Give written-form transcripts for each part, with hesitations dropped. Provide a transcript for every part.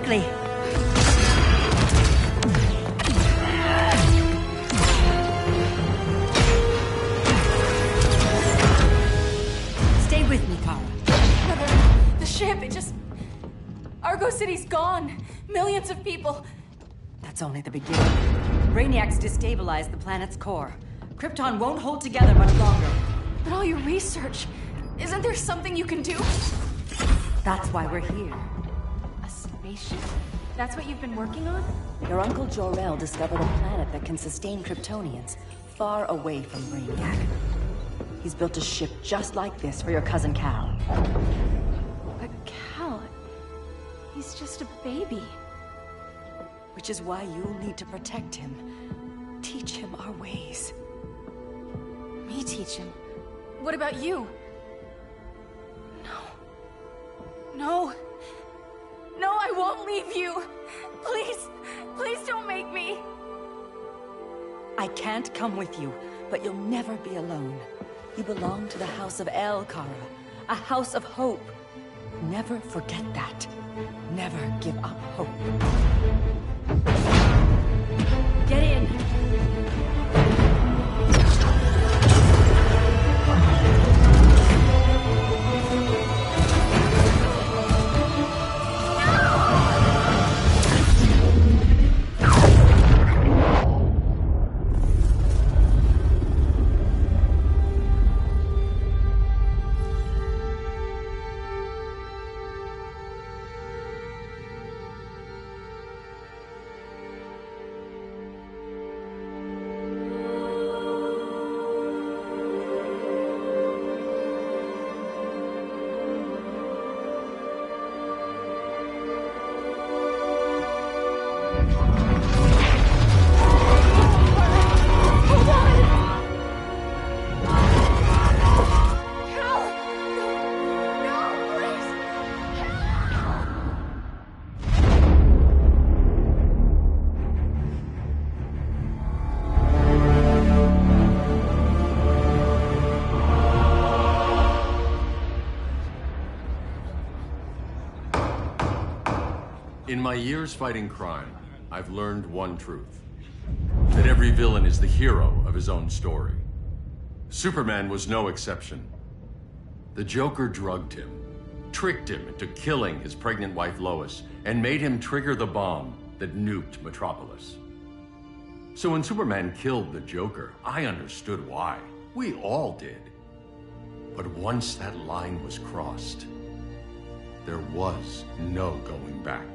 quickly. Stay with me, Kara. Mother, the ship, it just... Argo City's gone. Millions of people. That's only the beginning. Brainiac's destabilized the planet's core. Krypton won't hold together much longer. But all your research, isn't there something you can do? That's why we're here. A spaceship? That's what you've been working on? Your uncle Jor-El discovered a planet that can sustain Kryptonians, far away from Brainiac. He's built a ship just like this for your cousin Cal. But Cal... he's just a baby. Which is why you'll need to protect him. Teach him our ways. Me teach him? What about you? No. No, I won't leave you. Please, please don't make me. I can't come with you, but you'll never be alone. You belong to the House of El, Kara. A house of hope. Never forget that. Never give up hope. Get in! In my years fighting crime, I've learned one truth. That every villain is the hero of his own story. Superman was no exception. The Joker drugged him, tricked him into killing his pregnant wife Lois, and made him trigger the bomb that nuked Metropolis. So when Superman killed the Joker, I understood why. We all did. But once that line was crossed, there was no going back.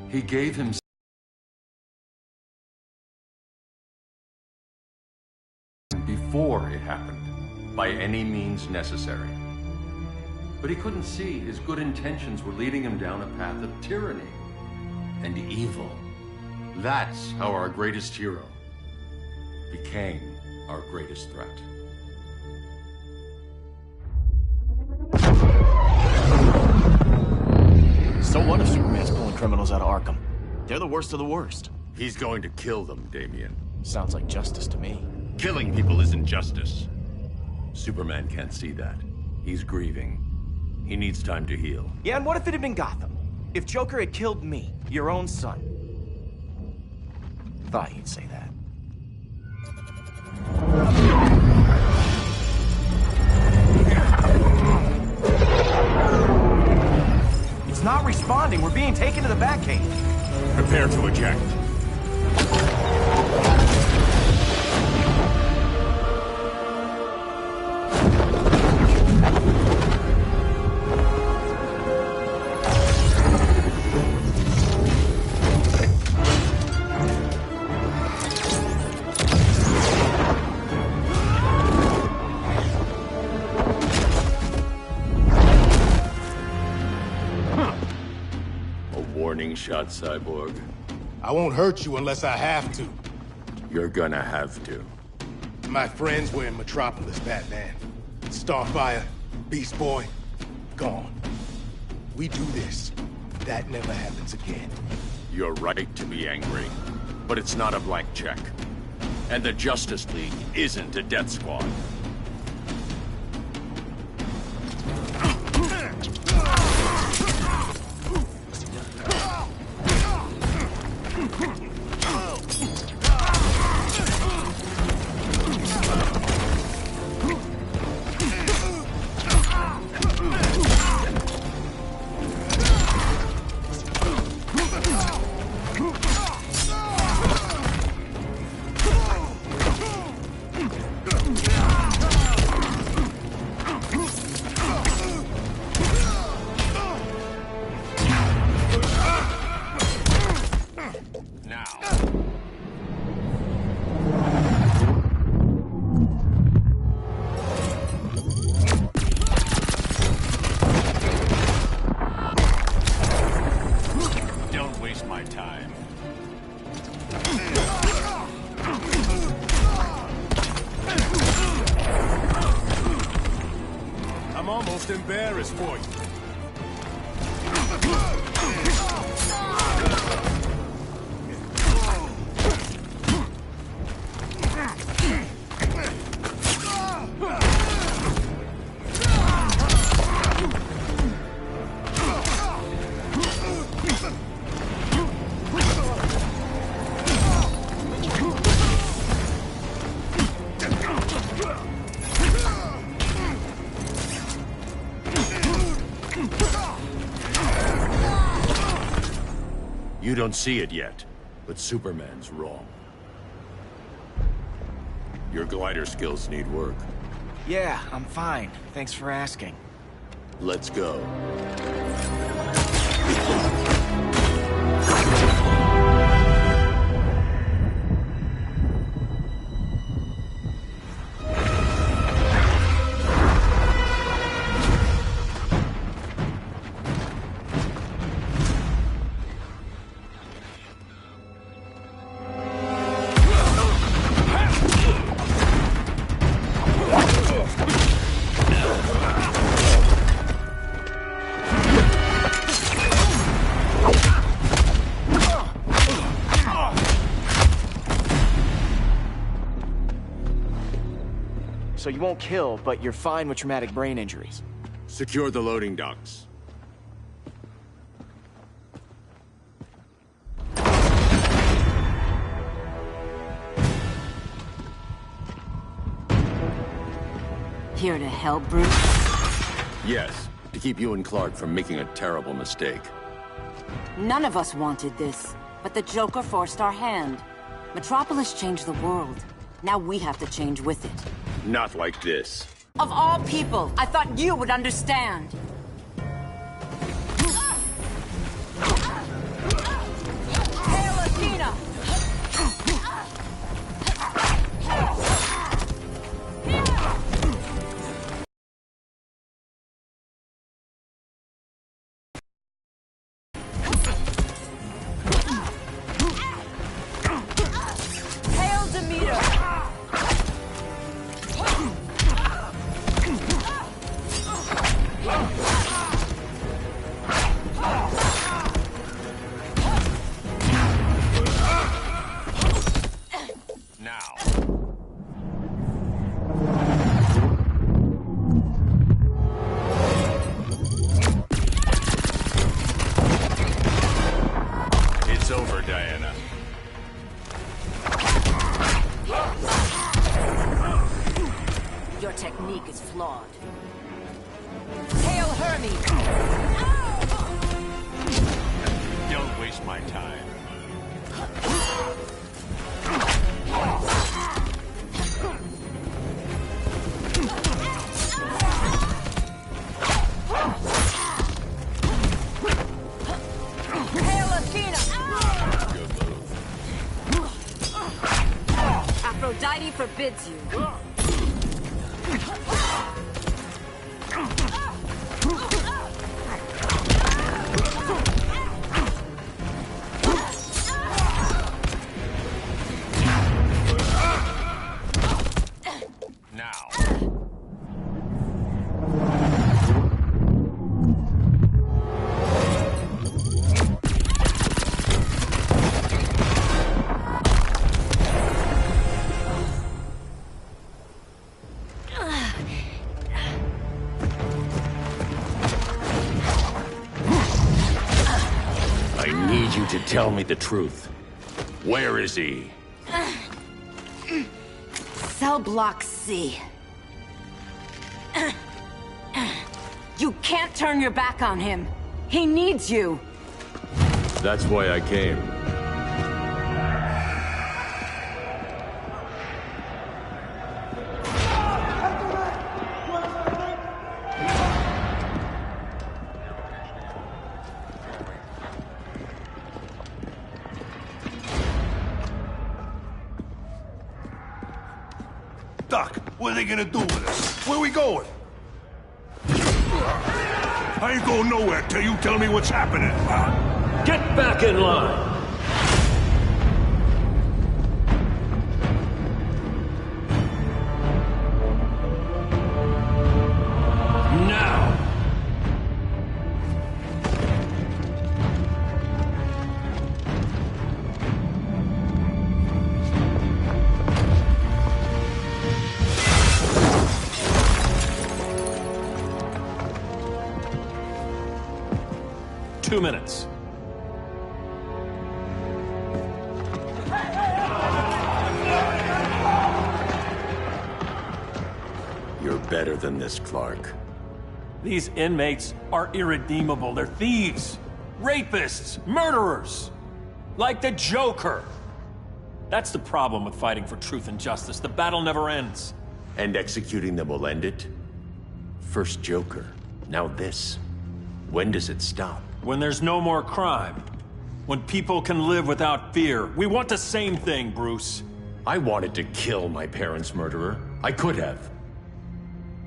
He gave himself before it happened, by any means necessary. But he couldn't see his good intentions were leading him down a path of tyranny and evil. That's how our greatest hero became our greatest threat. So what if Superman's pulling criminals out of Arkham? They're the worst of the worst. He's going to kill them, Damian. Sounds like justice to me. Killing people isn't justice. Superman can't see that. He's grieving. He needs time to heal. Yeah, and what if it had been Gotham? If Joker had killed me, your own son? Thought you'd say that. It's not responding. We're being taken to the Batcave. Prepare to eject. Shot, Cyborg. I won't hurt you unless I have to. You're gonna have to. My friends were in Metropolis, Batman. Starfire, Beast Boy, gone. We do this. That never happens again. You're right to be angry, but it's not a blank check. And the Justice League isn't a death squad. I'm almost embarrassed for you. You don't see it yet, but Superman's wrong. Your glider skills need work. Yeah, I'm fine. Thanks for asking. Let's go. So you won't kill, but you're fine with traumatic brain injuries. Secure the loading docks. Here to help, Bruce? Yes, to keep you and Clark from making a terrible mistake. None of us wanted this, but the Joker forced our hand. Metropolis changed the world. Now we have to change with it. Not like this. Of all people, I thought you would understand. Hail Athena! Hail Demeter! Now. It's over, Diana. Your technique is flawed. Hail Hermes! Don't waste my time. Hail Athena! Good move. Aphrodite forbids you. Now. I need you to tell me the truth. Where is he? Cell Block C. You can't turn your back on him. He needs you. That's why I came. Doc, what are they gonna do with us? Where we going? I ain't going nowhere till you tell me what's happening. Get back in line! Now! 2 minutes. You're better than this, Clark. These inmates are irredeemable. They're thieves, rapists, murderers. Like the Joker. That's the problem with fighting for truth and justice. The battle never ends. And executing them will end it? First Joker, now this. When does it stop? When there's no more crime. When people can live without fear. We want the same thing, Bruce. I wanted to kill my parents' murderer. I could have.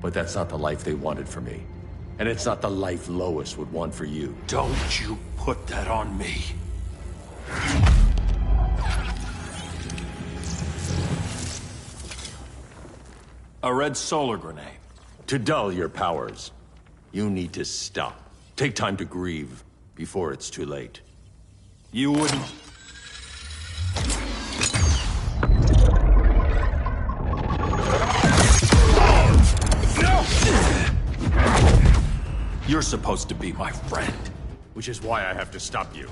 But that's not the life they wanted for me. And it's not the life Lois would want for you. Don't you put that on me. A red solar grenade. To dull your powers, you need to stop. Take time to grieve before it's too late. You wouldn't... You're supposed to be my friend. Which is why I have to stop you.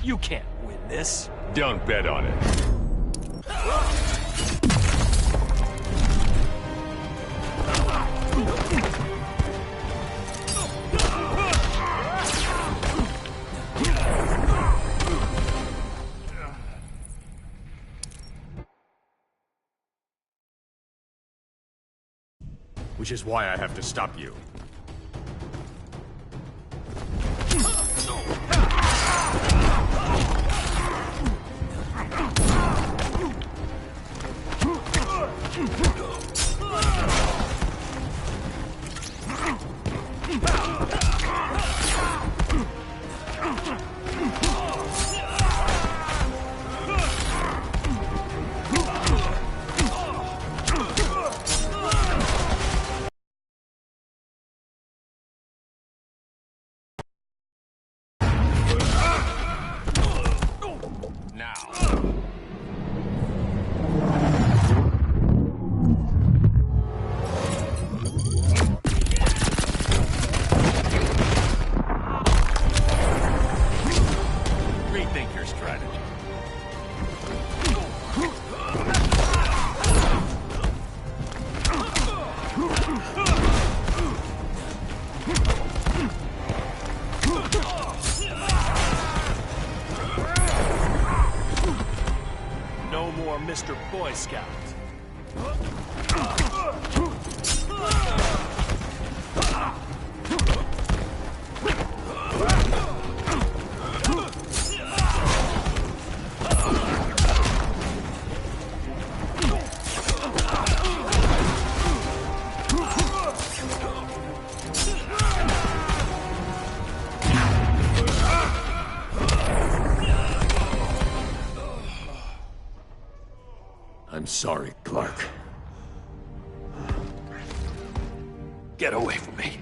You can't win this. Don't bet on it. Which is why I have to stop you. Mr. Boy Scout. I'm sorry, Clark. Get away from me.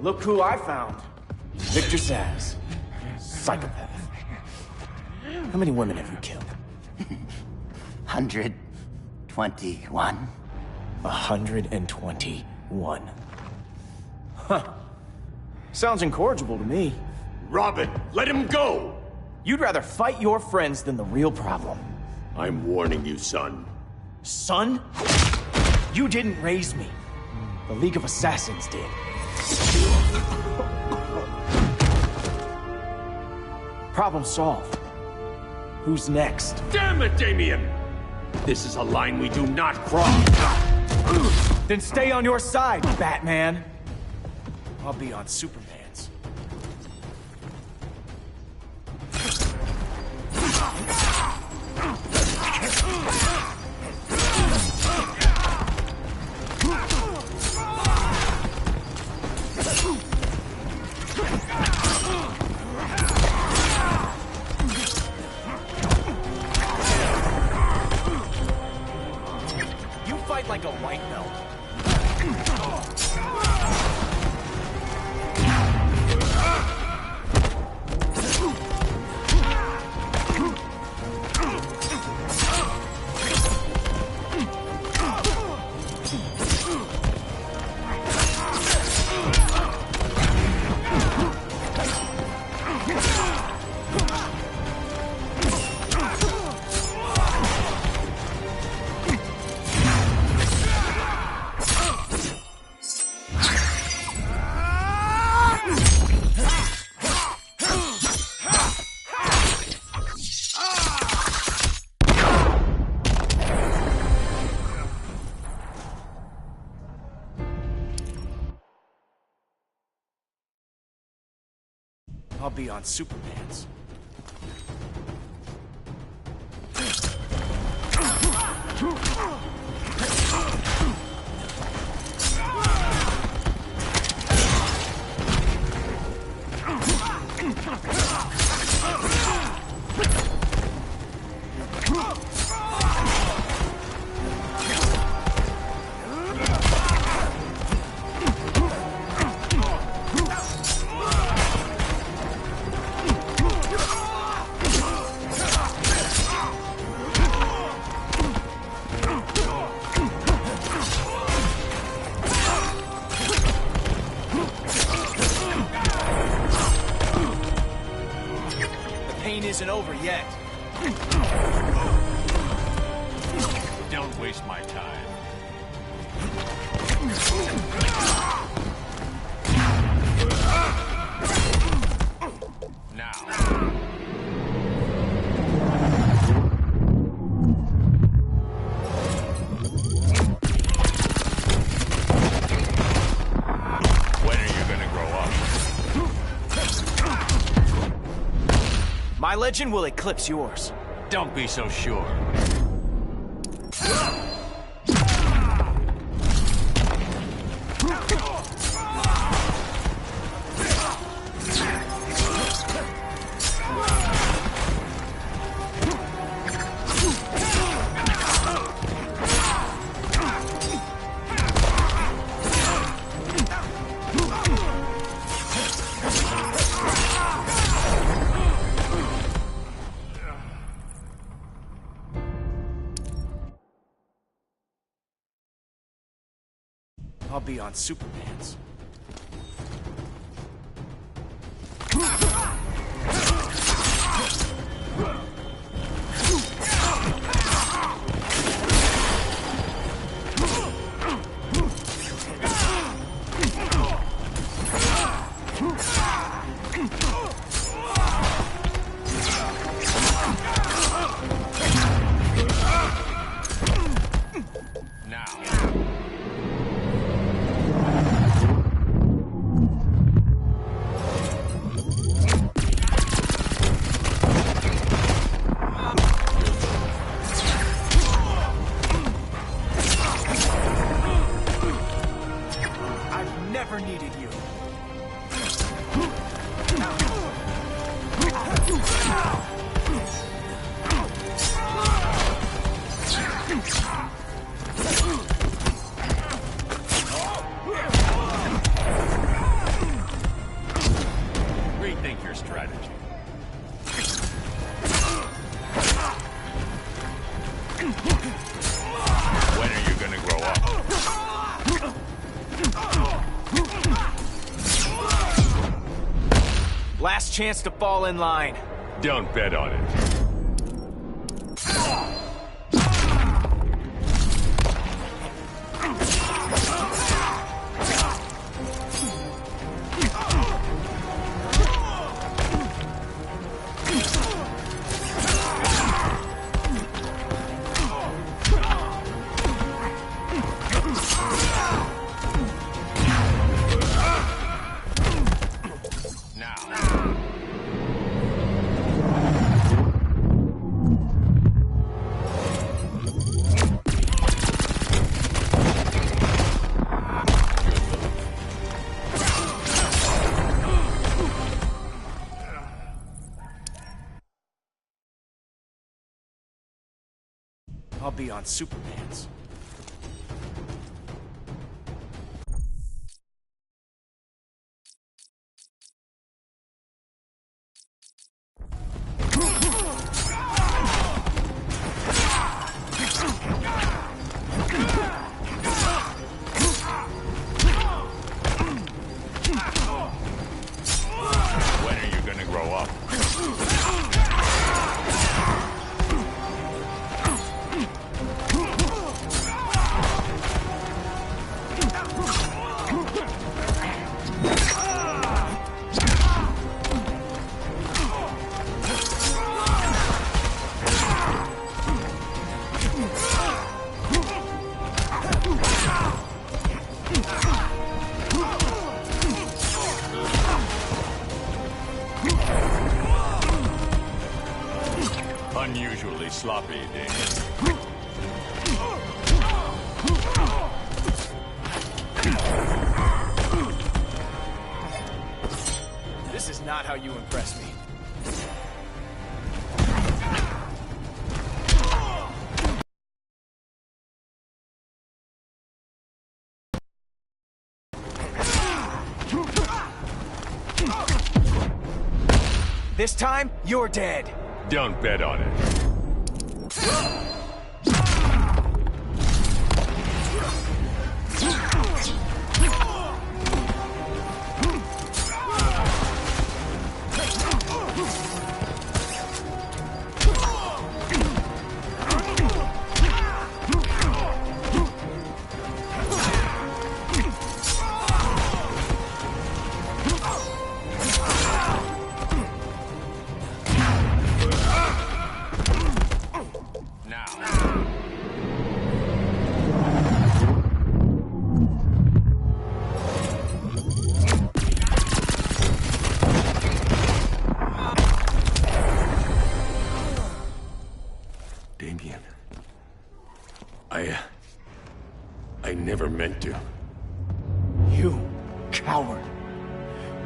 Look who I found. Victor Zsasz. Psychopath. How many women have you killed? 121. 121. Huh. Sounds incorrigible to me. Robin, let him go! You'd rather fight your friends than the real problem. I'm warning you, son. Son? You didn't raise me. The League of Assassins did. Problem solved. Who's next? Damn it, Damien! This is a line we do not cross. Then stay on your side, Batman. I'll be on Superman's. You fight like a white belt. I'll be on Superman's. Isn't over yet. Don't waste my time. My legend will eclipse yours. Don't be so sure. I'll be on Superman's. Never needed you. Rethink your strategy. When are you gonna grow up? Last chance to fall in line. Don't bet on it. I'll be on Superman's. When are you gonna grow up? Unusually sloppy, Damian. This is not how you impress me. This time, you're dead. Don't bet on it. Damian. I never meant to. You coward.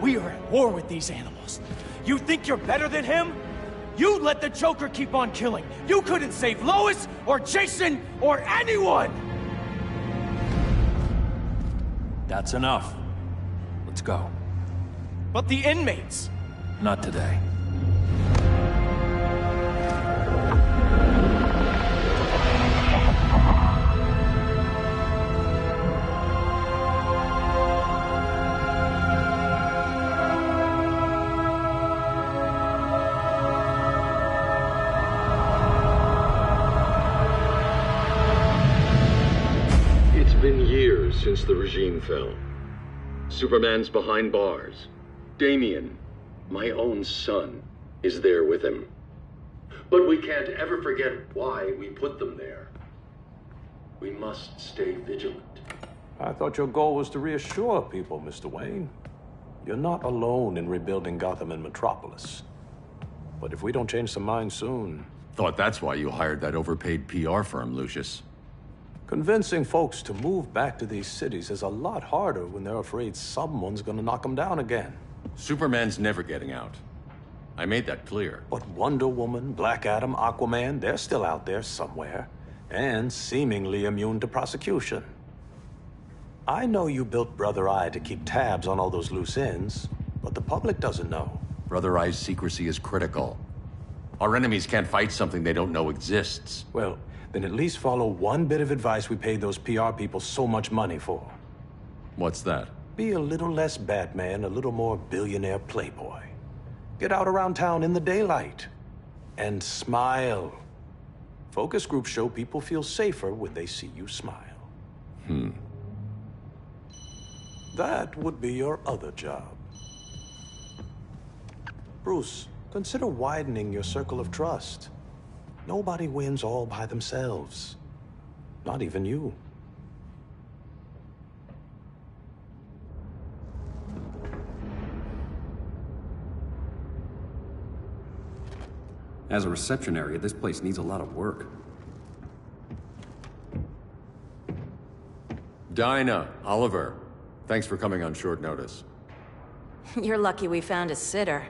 We are at war with these animals. You think you're better than him? You let the Joker keep on killing. You couldn't save Lois, or Jason, or anyone! That's enough. Let's go. But the inmates! Not today. It's been years since the regime fell. Superman's behind bars. Damian, my own son, is there with him. But we can't ever forget why we put them there. We must stay vigilant. I thought your goal was to reassure people, Mr. Wayne. You're not alone in rebuilding Gotham and Metropolis. But if we don't change some minds soon... Thought that's why you hired that overpaid PR firm, Lucius. Convincing folks to move back to these cities is a lot harder when they're afraid someone's gonna knock them down again. Superman's never getting out. I made that clear. But Wonder Woman, Black Adam, Aquaman, they're still out there somewhere. and seemingly immune to prosecution. I know you built Brother Eye to keep tabs on all those loose ends, but the public doesn't know. Brother Eye's secrecy is critical. Our enemies can't fight something they don't know exists. Well, then at least follow one bit of advice we paid those PR people so much money for. What's that? Be a little less Batman, a little more billionaire playboy. Get out around town in the daylight. And smile. Focus groups show people feel safer when they see you smile. That would be your other job. Bruce, consider widening your circle of trust. Nobody wins all by themselves. Not even you. As a reception area, this place needs a lot of work. Dinah, Oliver, thanks for coming on short notice. You're lucky we found a sitter.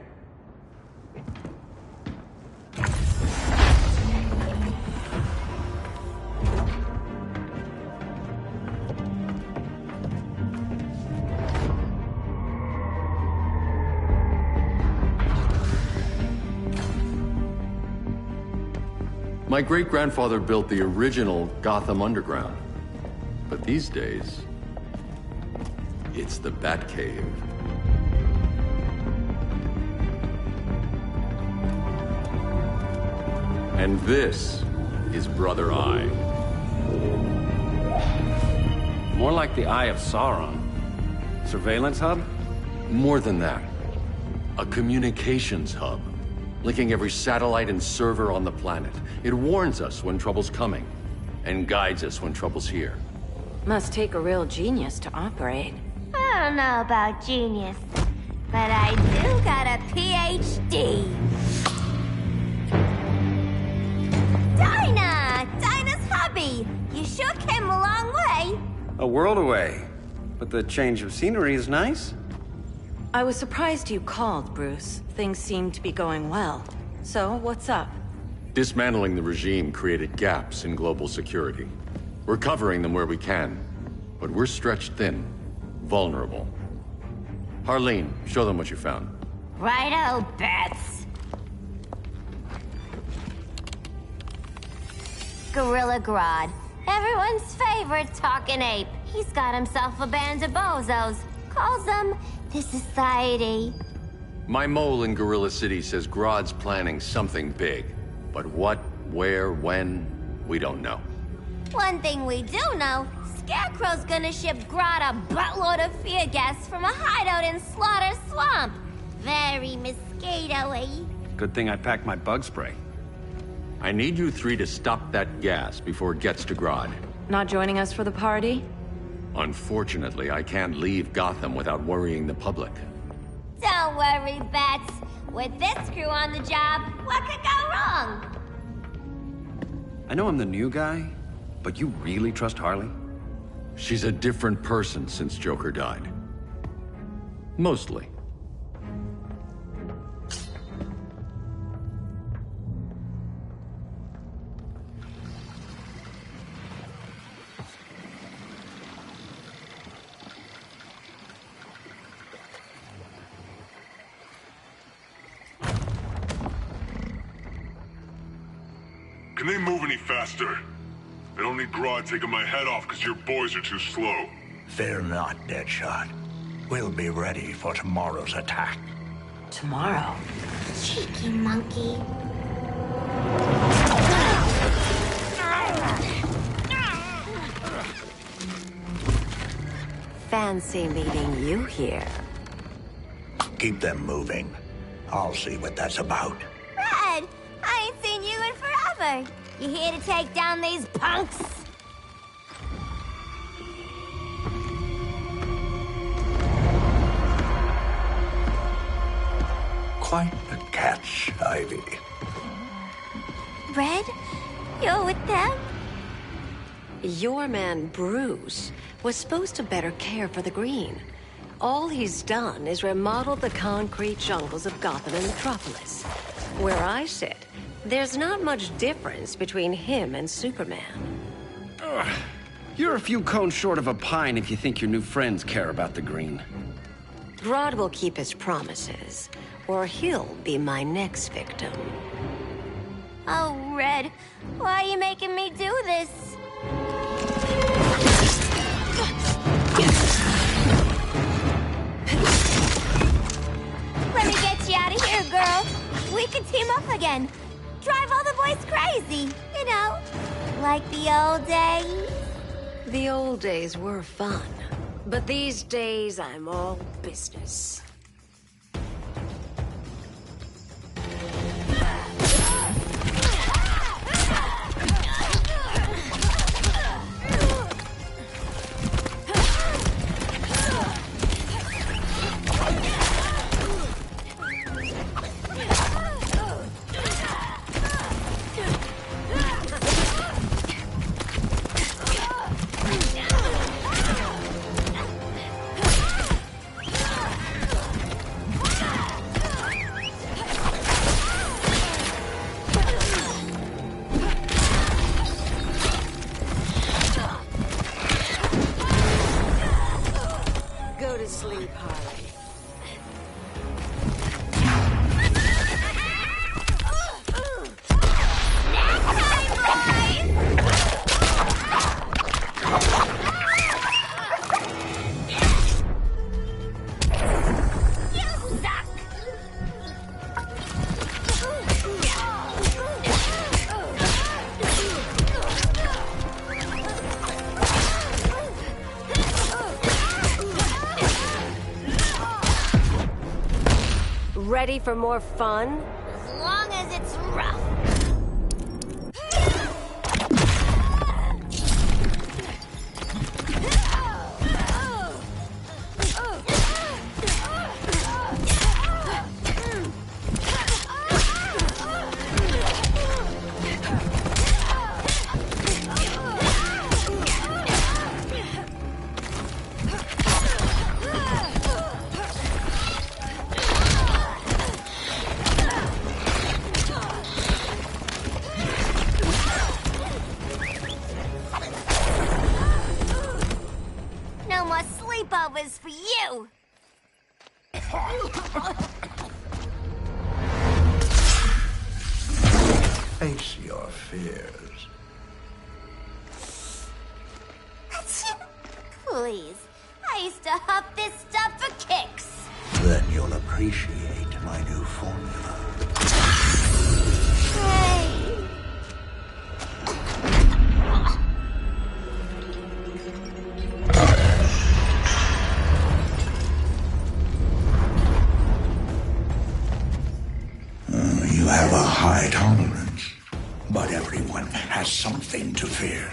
My great-grandfather built the original Gotham Underground. But these days, it's the Batcave. And this is Brother Eye. More like the Eye of Sauron. Surveillance hub? More than that. A communications hub, linking every satellite and server on the planet. It warns us when trouble's coming, and guides us when trouble's here. Must take a real genius to operate. I don't know about genius, but I do got a PhD. Dinah's hubby! You sure came a long way. A world away. But the change of scenery is nice. I was surprised you called, Bruce. Things seem to be going well. So, what's up? Dismantling the regime created gaps in global security. We're covering them where we can, but we're stretched thin, vulnerable. Harleen, show them what you found. Righto, Bats. Gorilla Grodd. Everyone's favorite talking ape. He's got himself a band of bozos. Calls them the Society. My mole in Gorilla City says Grodd's planning something big. But what, where, when, we don't know. One thing we do know, Scarecrow's gonna ship Grodd a buttload of fear gas from a hideout in Slaughter Swamp. Very mosquito-y. Good thing I packed my bug spray. I need you three to stop that gas before it gets to Grodd. Not joining us for the party? Unfortunately, I can't leave Gotham without worrying the public. Don't worry, Bats. With this crew on the job, what could go wrong? I know I'm the new guy, but you really trust Harley? She's a different person since Joker died. Mostly. Can they move any faster? I don't need Grodd taking my head off because your boys are too slow. Fear not, Deadshot. We'll be ready for tomorrow's attack. Tomorrow? Cheeky monkey. Fancy meeting you here. Keep them moving. I'll see what that's about. Red, I ain't seen you in forever. You here to take down these punks? Quite the catch, Ivy. Red, you're with them? Your man, Bruce, was supposed to better care for the Green. All he's done is remodel the concrete jungles of Gotham and Metropolis. Where I sit, There's not much difference between him and Superman. You're a few cones short of a pine if you think your new friends care about the green. Grodd will keep his promises, or he'll be my next victim. Oh, Red, why are you making me do this? Let me get you out of here, girl. We can team up again. Drive all the boys crazy, you know, like the old days. The old days were fun, but these days I'm all business. Go to sleep, Harley. Ready for more fun? As long as it's rough. No more sleepovers for you! Face your fears. Please, I used to huff this stuff for kicks. Then you'll appreciate my new formula. Hey. You have a high tolerance, but everyone has something to fear.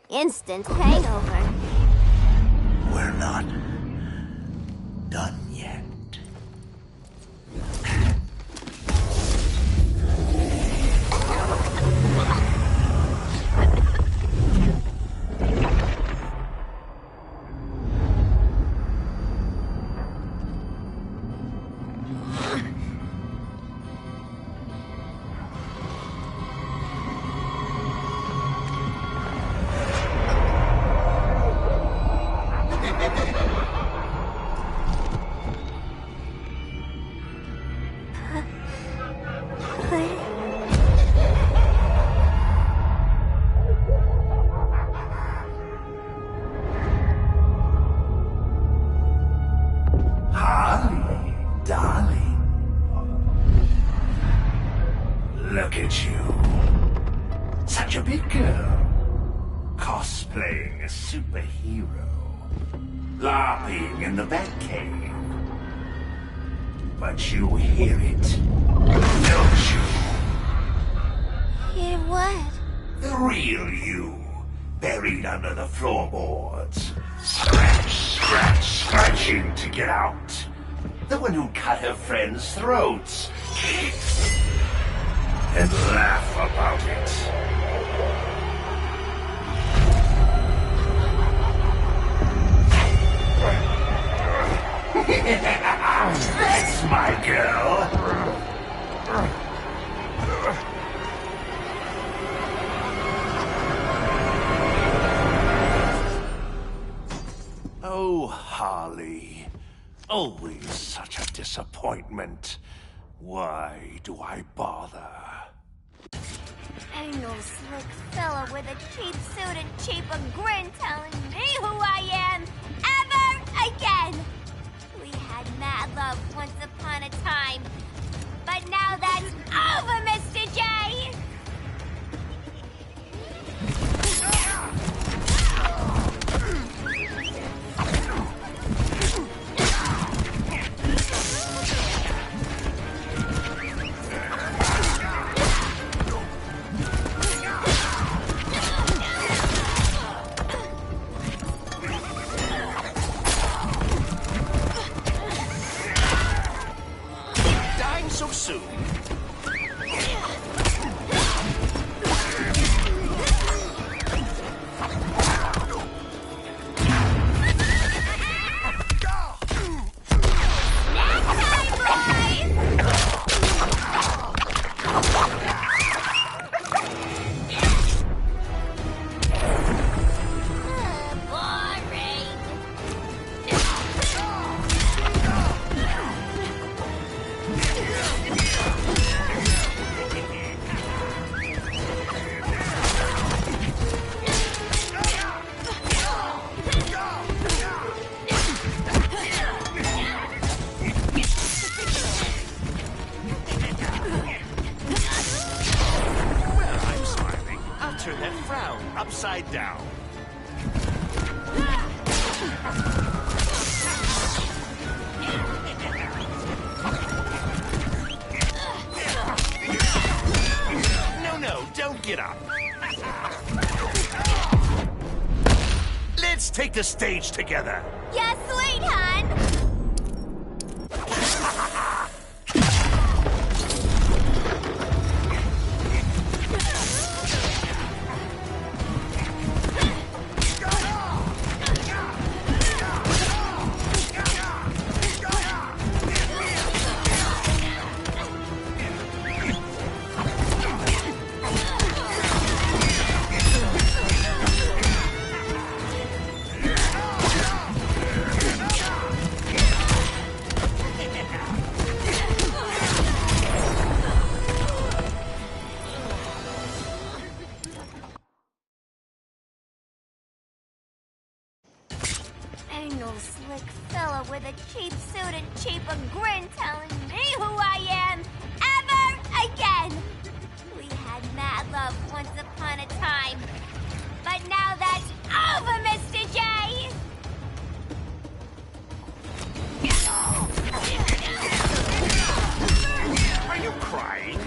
Instant hangover. We're not done yet. you. Such a big girl. Cosplaying a superhero. LARPing in the Batcave. But you hear it, don't you? Hear what? The real you, buried under the floorboards. Scratch, scratch, scratching to get out. The one who cut her friends' throats, kicked, and laugh about it. That's my girl. Oh, Harley. Always such a disappointment. Why do I bother? Ain't no slick fella with a cheap suit and cheaper grin telling me who I am ever again. We had mad love once upon a time, but now that's over, Mr. J! So soon. Upside down. No, don't get up. Let's take the stage together. Yeah, sweet, hon. Ain't no slick fella with a cheap suit and cheaper grin telling me who I am ever again. We had mad love once upon a time, but now that's over, Mr. J! Are you crying?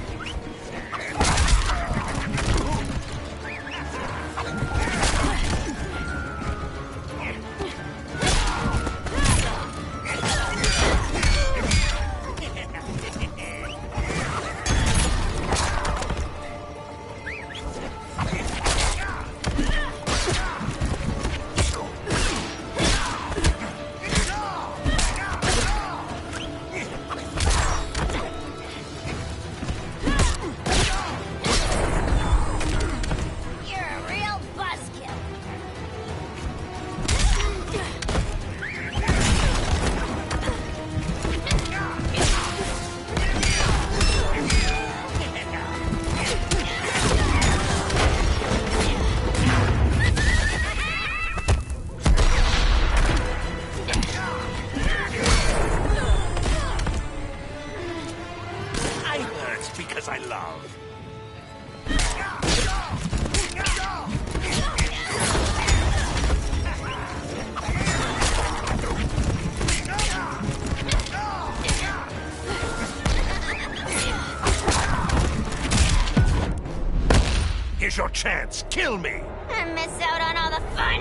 Here's your chance. Kill me. I miss out on all the fun.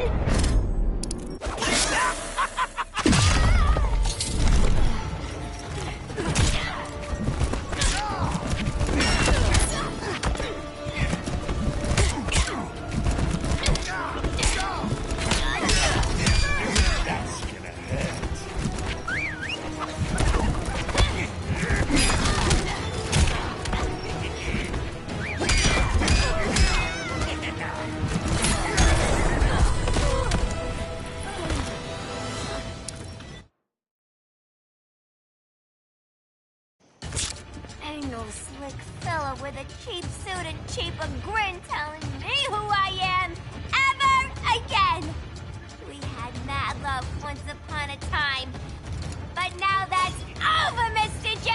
Ain't no slick fella with a cheap suit and cheaper grin telling me who I am ever again. We had mad love once upon a time, but now that's over, Mr. J.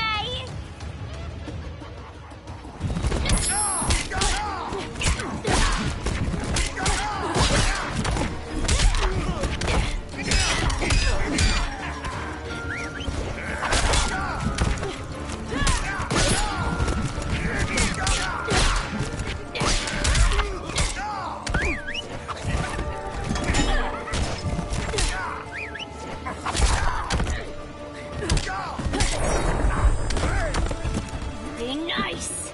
Be nice.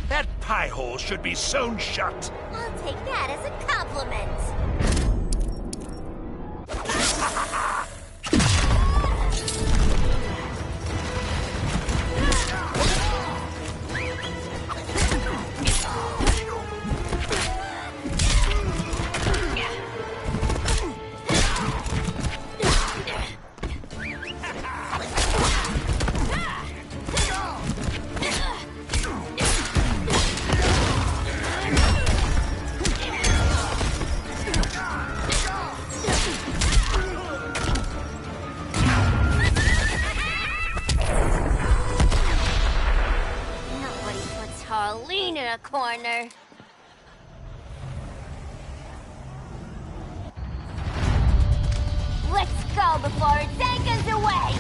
That pie hole should be sewn shut. I'll take that as a compliment. Harleen in a corner. Let's go before it takes us away!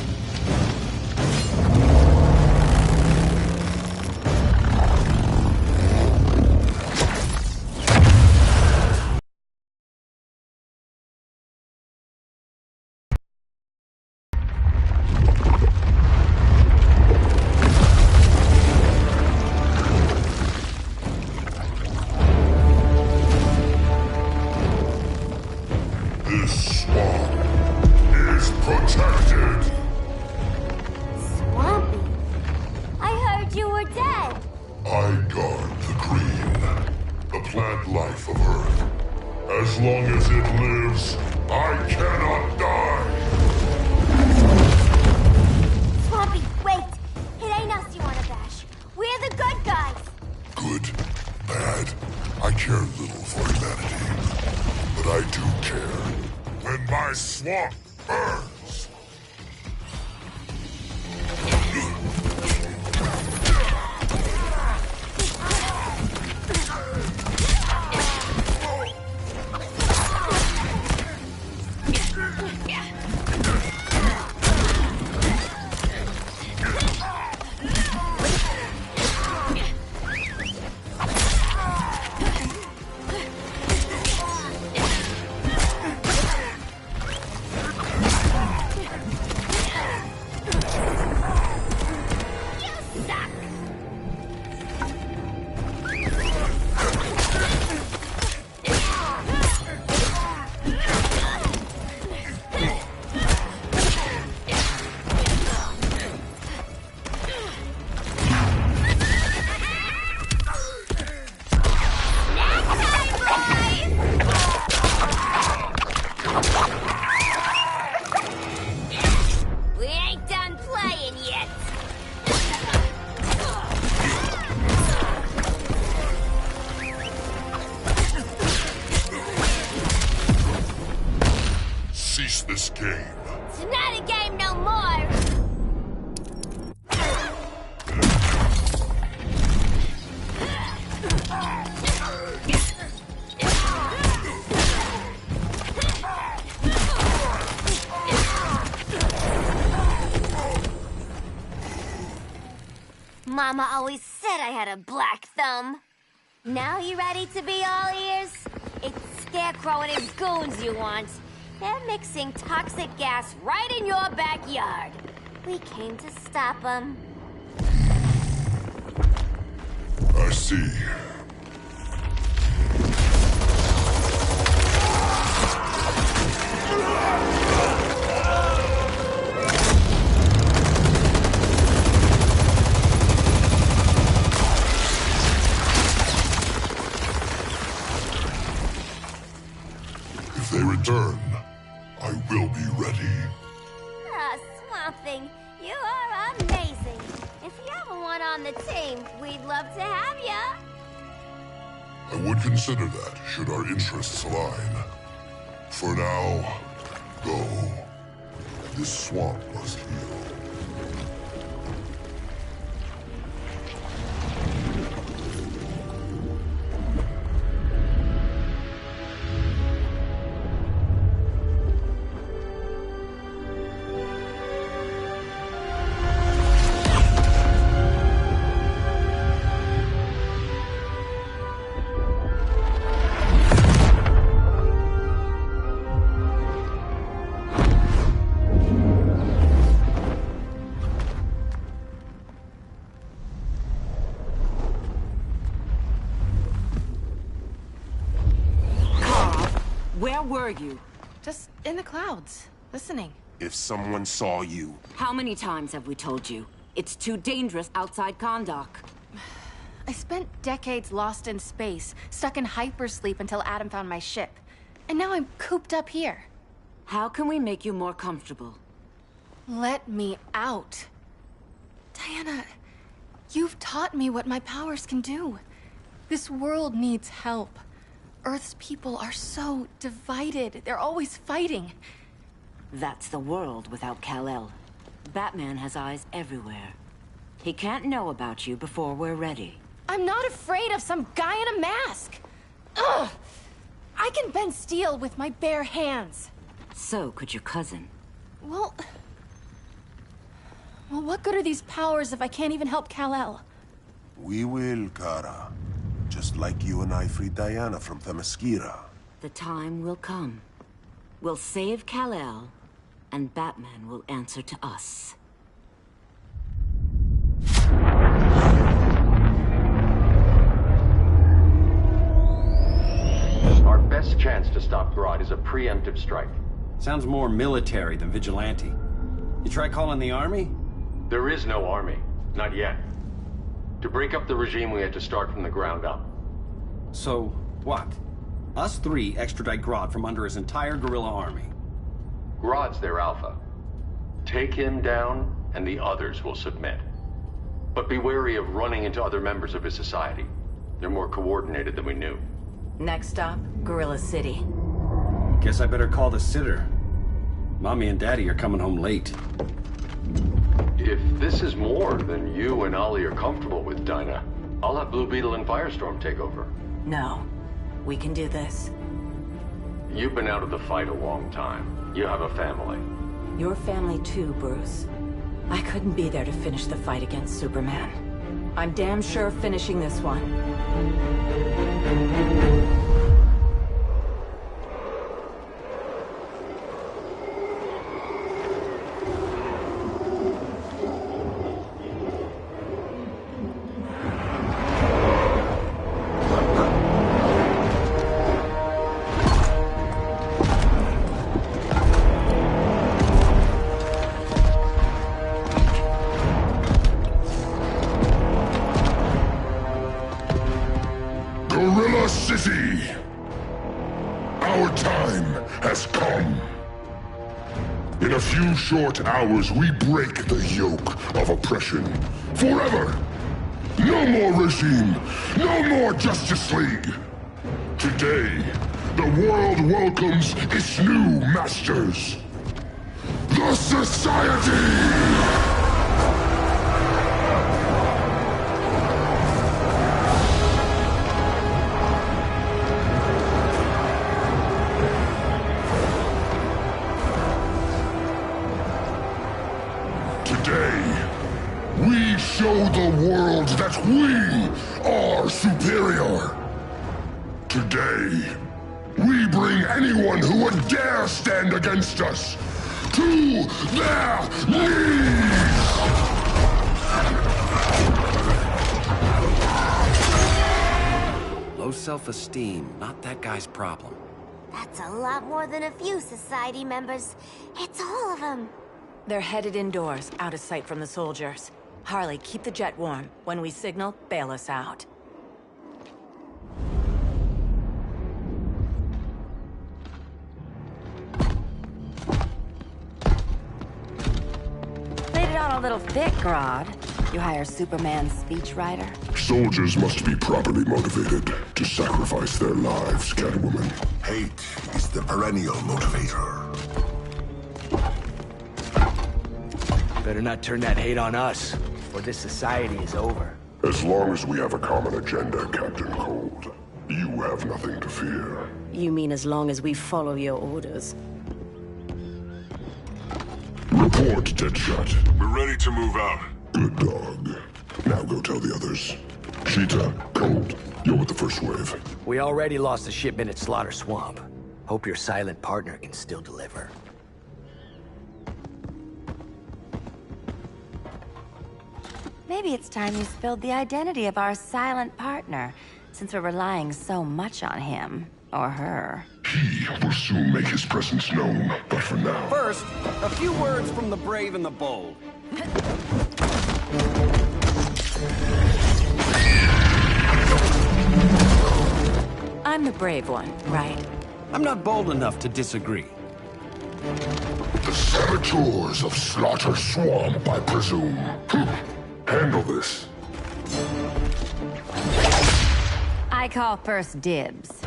This swamp is protected. Swampy? I heard you were dead. I guard the green, the plant life of Earth. As long as it lives, I cannot die. Swampy, wait! It ain't us you wanna bash. We're the good guys. Good, bad, I care little for humanity. But I do care when my swamp burns. We ain't done playing yet. Cease this game. It's not a game no more. Mama always said I had a black thumb. Now you ready to be all ears? It's Scarecrow and his goons you want. They're mixing toxic gas right in your backyard. We came to stop them. I see. If they return, I will be ready. Ah, Swamp Thing, you are amazing. If you ever want on the team, we'd love to have ya. I would consider that, should our interests align. For now, go. This swamp must heal. Where were you? Just in the clouds, listening. If someone saw you... How many times have we told you? It's too dangerous outside Kahndaq. I spent decades lost in space, stuck in hypersleep until Adam found my ship. And now I'm cooped up here. How can we make you more comfortable? Let me out. Diana, you've taught me what my powers can do. This world needs help. Earth's people are so divided. They're always fighting. That's the world without Kal-El. Batman has eyes everywhere. He can't know about you before we're ready. I'm not afraid of some guy in a mask. Ugh! I can bend steel with my bare hands. So could your cousin. Well, what good are these powers if I can't even help Kal-El? We will, Kara. Just like you and I freed Diana from Themyscira. The time will come. We'll save Kal-El, and Batman will answer to us. Our best chance to stop Grodd is a preemptive strike. Sounds more military than vigilante. You try calling the army? There is no army. Not yet. To break up the regime, we had to start from the ground up. So, what? Us three extradite Grodd from under his entire guerrilla army. Grodd's their alpha. Take him down, and the others will submit. But be wary of running into other members of his society. They're more coordinated than we knew. Next stop, Gorilla City. Guess I better call the sitter. Mommy and Daddy are coming home late. If this is more than you and Ollie are comfortable with, Dinah, I'll have Blue Beetle and Firestorm take over. No. We can do this. You've been out of the fight a long time. You have a family. Your family too, Bruce. I couldn't be there to finish the fight against Superman. I'm damn sure finishing this one. Gorilla City! Our time has come. In a few short hours, we break the yoke of oppression. Forever! No more regime! No more Justice League! Today, the world welcomes its new masters. The Society! Today, we show the world we are superior. Today, we bring anyone who would dare stand against us to their knees! Low self-esteem, not that guy's problem. That's a lot more than a few society members. It's all of them. They're headed indoors, out of sight from the soldiers. Harley, keep the jet warm. When we signal, bail us out. Played it on a little thick, Grodd. You hire Superman's speechwriter? Soldiers must be properly motivated to sacrifice their lives, Catwoman. Hate is the perennial motivator. Better not turn that hate on us, or this society is over. As long as we have a common agenda, Captain Cold, you have nothing to fear. You mean as long as we follow your orders? Report, Deadshot. We're ready to move out. Good dog. Now go tell the others. Cheetah, Cold, you're with the first wave. We already lost a shipment at Slaughter Swamp. Hope your silent partner can still deliver. Maybe it's time you spilled the identity of our silent partner, since we're relying so much on him. Or her. He will soon make his presence known, but for now... First, a few words from the brave and the bold. I'm the brave one, right? I'm not bold enough to disagree. The saboteurs of Slaughter Swamp, I presume. Handle this. I call first dibs.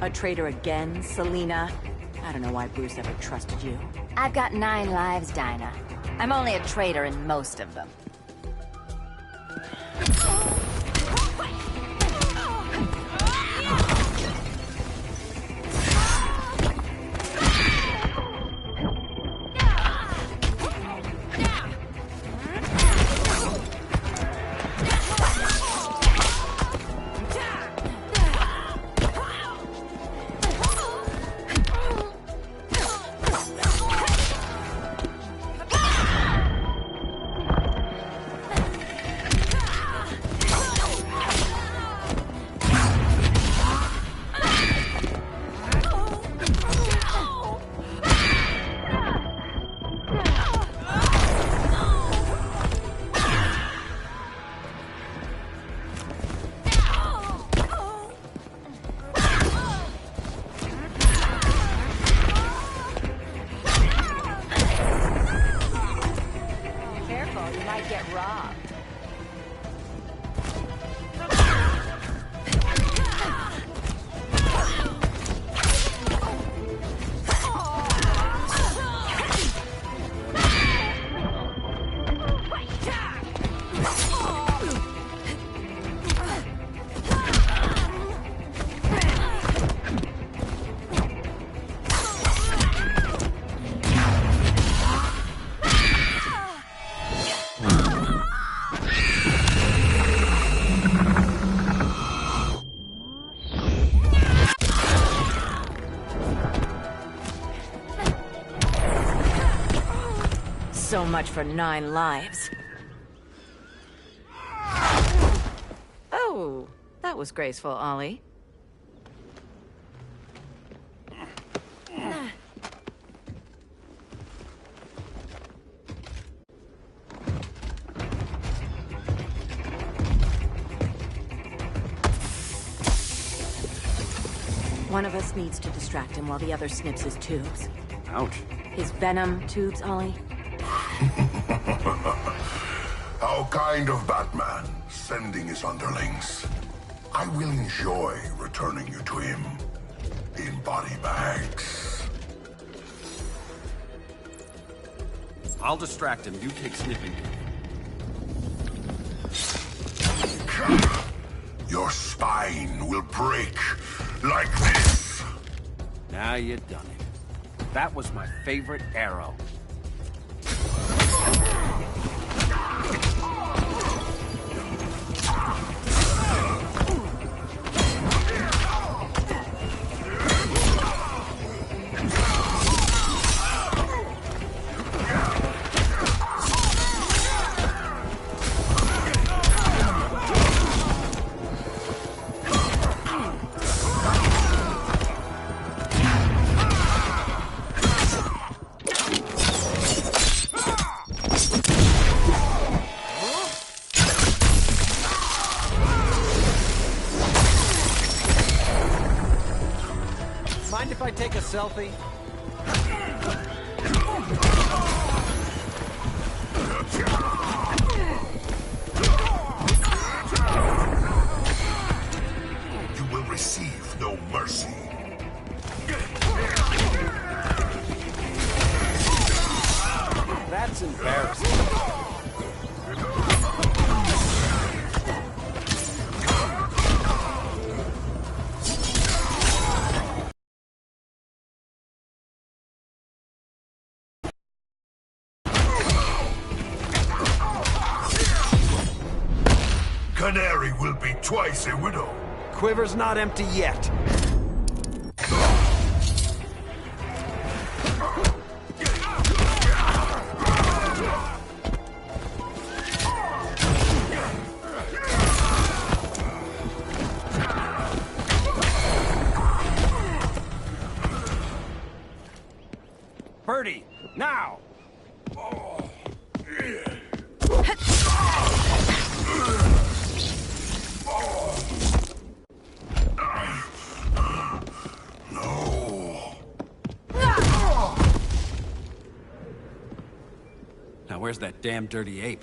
A traitor again, Selina? I don't know why Bruce ever trusted you. I've got 9 lives, Dinah. I'm only a traitor in most of them. So much for 9 lives. Oh, that was graceful, Ollie. One of us needs to distract him while the other snips his tubes. Ouch. His venom tubes, Ollie. How kind of Batman, sending his underlings. I will enjoy returning you to him in body bags. I'll distract him. You take sniffing. Your spine will break like this. Now you done it. That was my favorite arrow. Mind if I take a selfie? You will receive no mercy. That's embarrassing. Canary will be twice a widow. Quiver's not empty yet. Birdie, now! Now where's that damn dirty ape?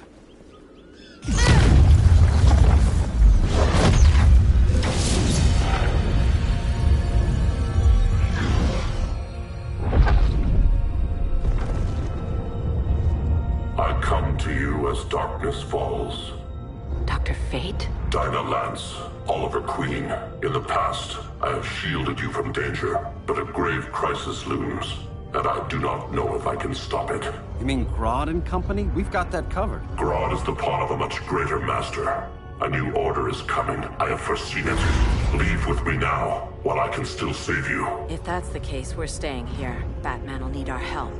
I come to you as darkness falls. Dr. Fate? Dinah Lance, Oliver Queen. In the past, I have shielded you from danger, but a grave crisis looms, and I do not know if I can stop it. You mean Grodd and company? We've got that covered. Grodd is the pawn of a much greater master. A new order is coming. I have foreseen it. Leave with me now, while I can still save you. If that's the case, we're staying here. Batman will need our help.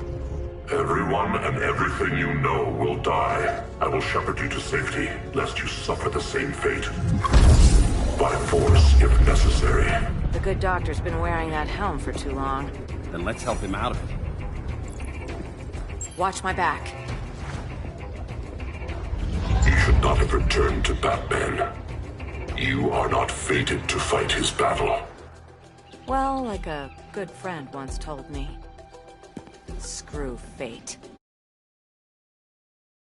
Everyone and everything you know will die. I will shepherd you to safety, lest you suffer the same fate. By force, if necessary. The good doctor's been wearing that helm for too long. Then let's help him out of it. Watch my back. You should not have returned to Batman. You are not fated to fight his battle. Well, like a good friend once told me. Screw fate.